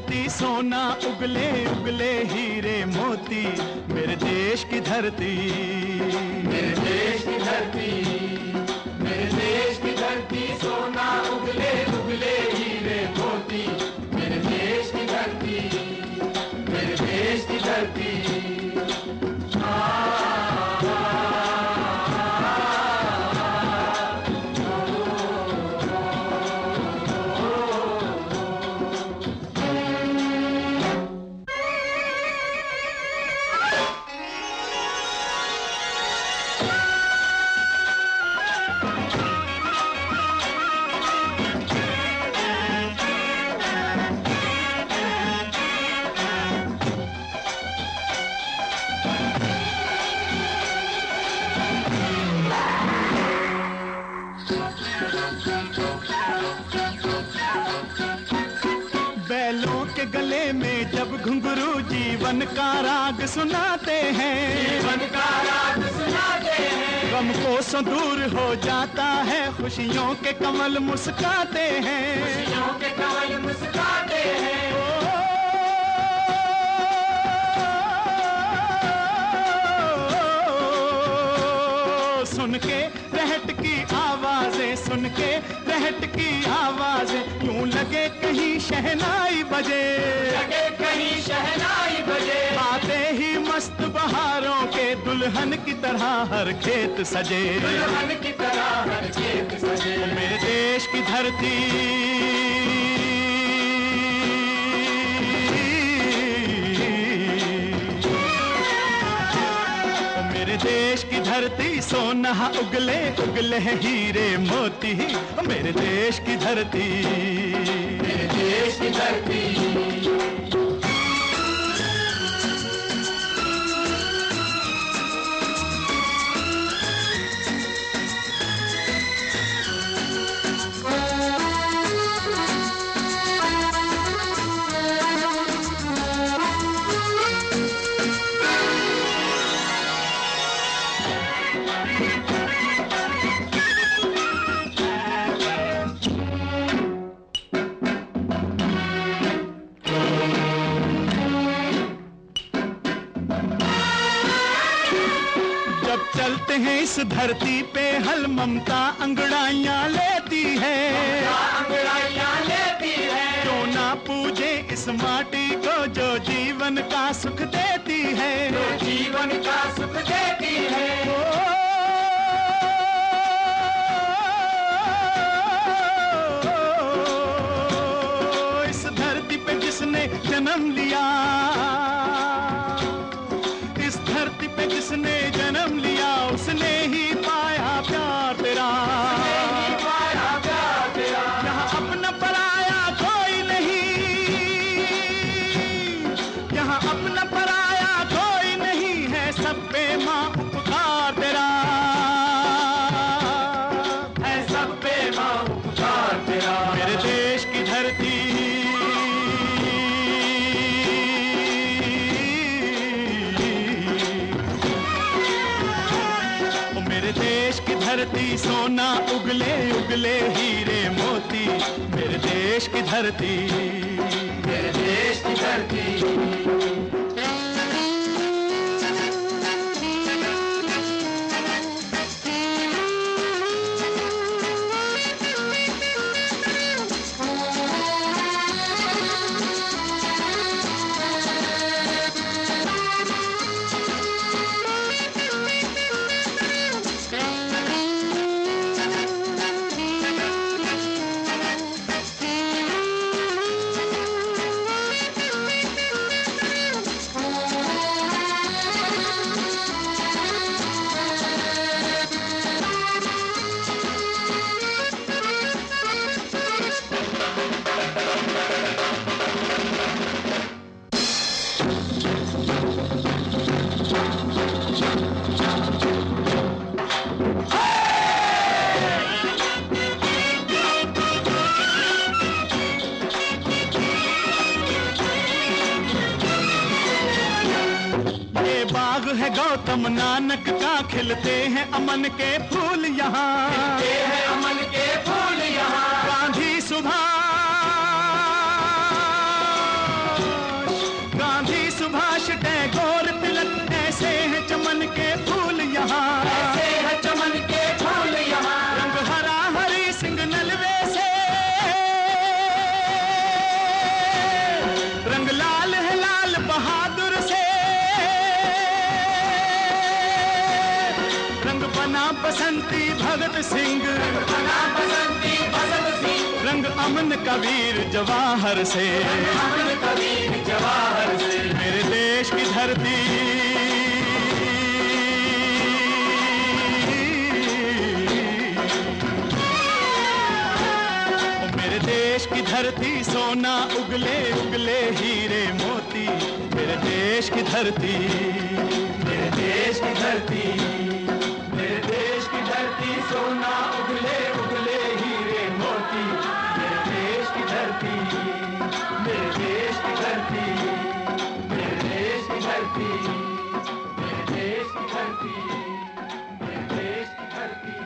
धरती सोना उगले उगले हीरे मोती, मेरे देश की धरती, मेरे देश की धरती, मेरे देश की धरती सोना उगले उगले हीरे मोती, मेरे देश की धरती, मेरे देश की धरती। बैलों के गले में जब घुंघरू जीवन का राग सुनाते हैं, जीवन का राग सुनाते हैं, गम को सो दूर हो जाता है, खुशियों के कमल मुस्काते हैं, खुशियों के कमल मुस्काते हैं। सुन के रहट की आवाजें, सुन के रहट की आवाजें, यूं लगे कहीं शहनाई बजे, लगे कहीं शहनाई बजे, आते ही मस्त बहारों के दुल्हन की तरह हर खेत सजे, दुल्हन की तरह हर खेत सजे। मेरे देश की धरती, मेरे देश की धरती सोना उगले उगले हीरे मोती, मेरे देश की धरती, मेरे देश की धरती। चलते हैं इस धरती पे हल ममता अंगड़ाइयां लेती है, अंगड़ाइयां लेती है, जो ना पूजे इस माटी को जो जीवन का सुख देती है, जो जीवन का सुख देती है। इस धरती पे जिसने जन्म लिया, इस धरती पे जिसने जन्म लिया, उसने ही पाया प्यार तेरा, पाया प्यार तेरा। यहाँ अपना पराया कोई नहीं, यहाँ अपना पराया कोई नहीं है, सब पे माँ उपकार तेरा, है सब पे माँ उपकार तेरा। मेरे देश की धरती, मेरे देश की धरती सोना उगले उगले हीरे मोती, मेरे देश की धरती, मेरे देश की धरती। है गौतम नानक का, खिलते हैं अमन के फूल यहाँ, खिलते हैं अमन के फूल यहाँ। गांधी सुभाष रंग बना बसंती बसंत सी, रंग अमन का वीर जवाहर से, अमन कबीर जवाहर से। मेरे देश की धरती मेरे देश की धरती सोना उगले उगले हीरे मोती, मेरे देश की धरती, मेरे देश की धरती, मेरे देश की धरती सोना उगले उगले हीरे मोती, मेरे देश की धरती, मेरे देश की धरती, मेरे देश की धरती, मेरे देश की धरती, मेरे देश की धरती।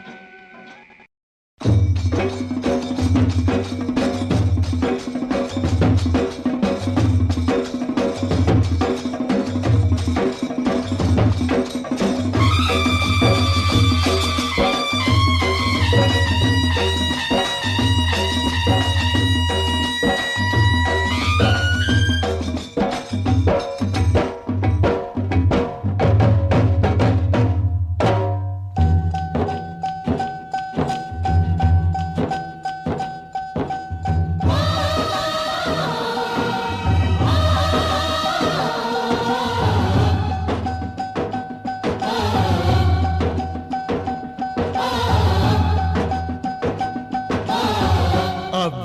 अब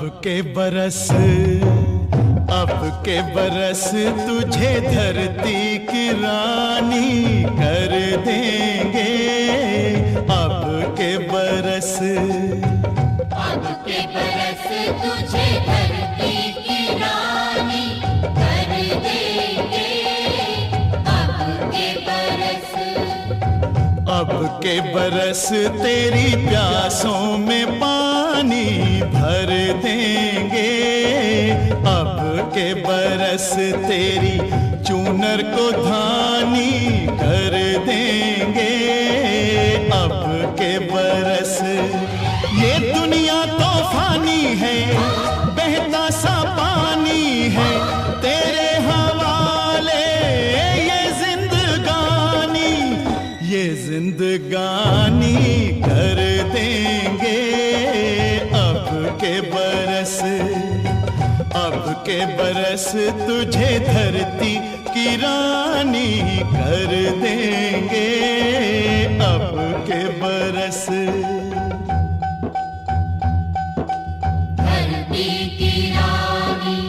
के बरस तुझे धरती की रानी कर देंगे। अब के बरस तुझे धरती की रानी कर देंगे। अब के बरस तेरी प्यासों में पानी भर देंगे। अब के बरस तेरी चूनर को धानी कर देंगे। अब के बरस ये दुनिया तो फानी है, बहता सा पानी है तेरे हवाले ये जिंदगानी कर देंगे। अब के बरस तुझे धरती की रानी कर देंगे। अब के बरस धरती की रानी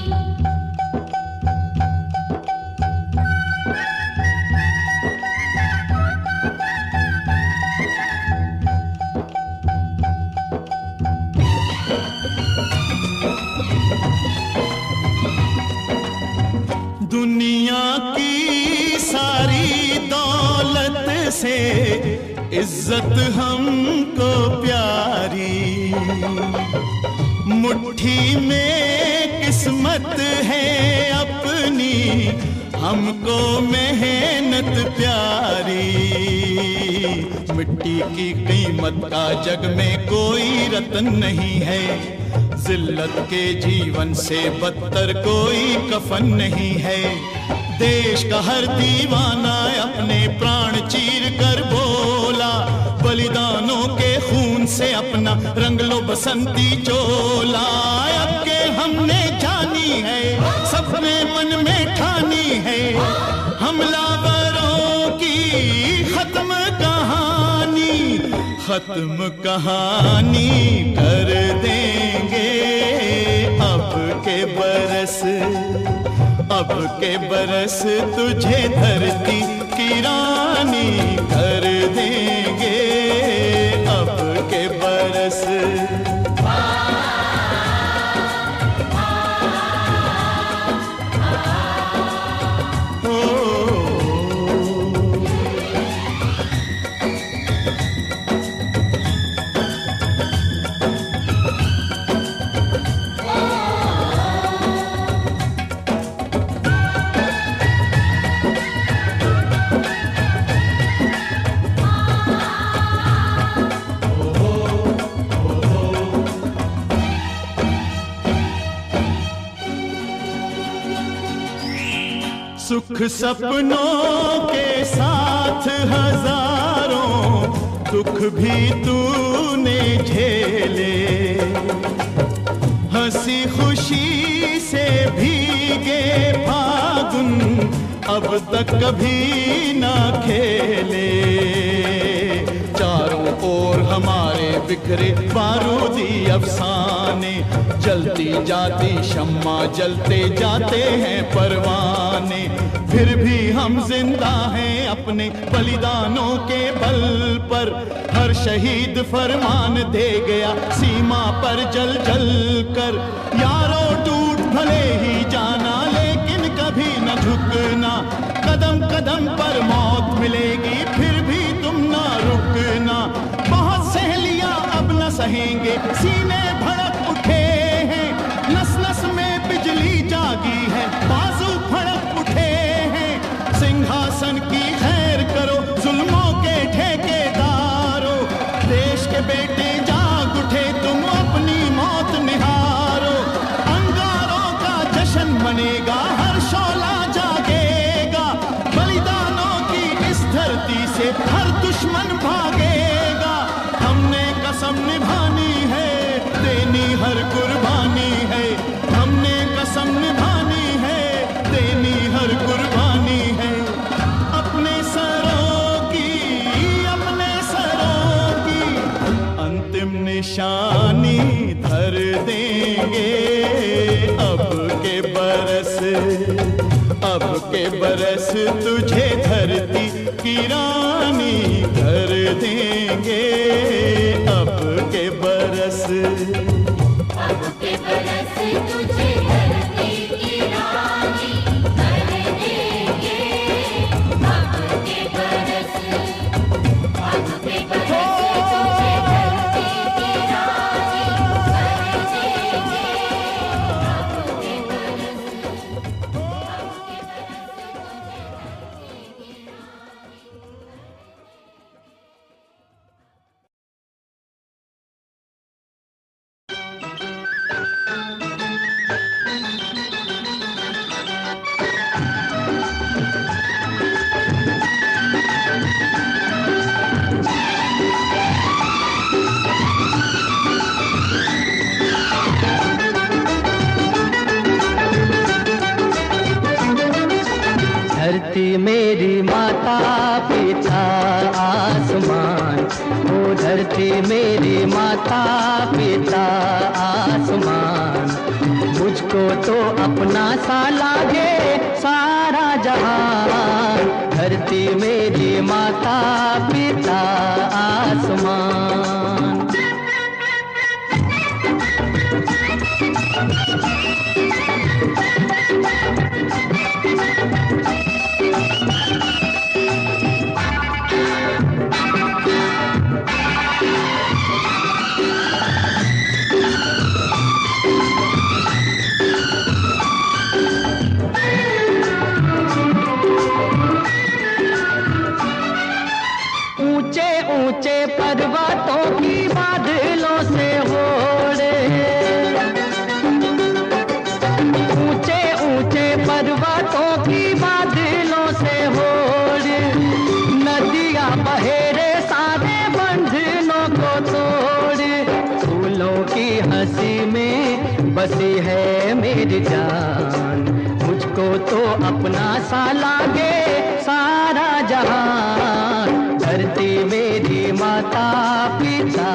दुनिया की सारी दौलत से इज्जत हमको प्यारी, मुट्ठी में किस्मत है अपनी हमको मेहनत प्यारी। मिट्टी की कीमत का जग में कोई रतन नहीं है, जिल्लत के जीवन से बदतर कोई कफन नहीं है। देश का हर दीवाना अपने प्राण चीर कर बोला, बलिदानों के खून से अपना रंग लो बसंती चोला। अब के हमने जानी है, सबने मन में ठानी है, हमलावरों की खत्म कहानी कर देंगे। अब के बरस तुझे धरती की रानी कर देंगे। अब के बरस सुख सपनों के साथ हजारों दुख भी तूने झेले, हंसी खुशी से भीगे फागुन अब तक कभी ना खेले। चारों ओर हमारे बिखरे बारूदी अफसाने, जलती जाती शम्मा जलते जाते हैं परवाने, फिर भी हम जिंदा हैं अपने बलिदानों के बल पर। हर शहीद फरमान दे गया सीमा पर जल जल कर। यारों टूट भले ही जाना लेकिन कभी न झुकना, कदम कदम पर मौत मिलेगी फिर भी तुम ना रुकना। बहुत सहेलियां अब न सहेंगे, सीने भड़क उठे हैं, नस नस में बिजली जागी है, बाजू फड़क उठे हैं। सिंहासन की खैर करो जुल्मों के ठेकेदारों, देश के बेटे जाग उठे तुम अपनी मौत निहारो। अंगारों का जश्न मनेगा, हर शोला जागेगा, बलिदानों की इस धरती से हर दुश्मन भागेगा। हमने कसम निभानी है, देनी हर कुर्बानी है, हमने कसम निभानी है, देनी हर कुर्बानी है। अपने सरों की अंतिम निशानी धर देंगे। अब के बरस तुझे धरती की रानी कर देंगे। अब के बरस तुझे धरती की रानी कर देंगे। अब के बरस तुझे धरती की रानी कर देंगे। अब के धरती मेरी माता पिता आसमान, ओ धरती मेरी माता पिता आसमान। मुझको तो अपना सा लागे सारा जहान। धरती मेरी माता पिता आसमान। ऊंचे ऊंचे पर्वतों की बादलों से होड़े, ऊंचे ऊंचे पर्वतों की बादलों से होड़े। नदियां बहेरे सारे बंधनों को तोड़े। फूलों की हंसी में बसी है मेरी जान। मुझको तो अपना सा लागे सारा जहान। धरती मेरी माता पिता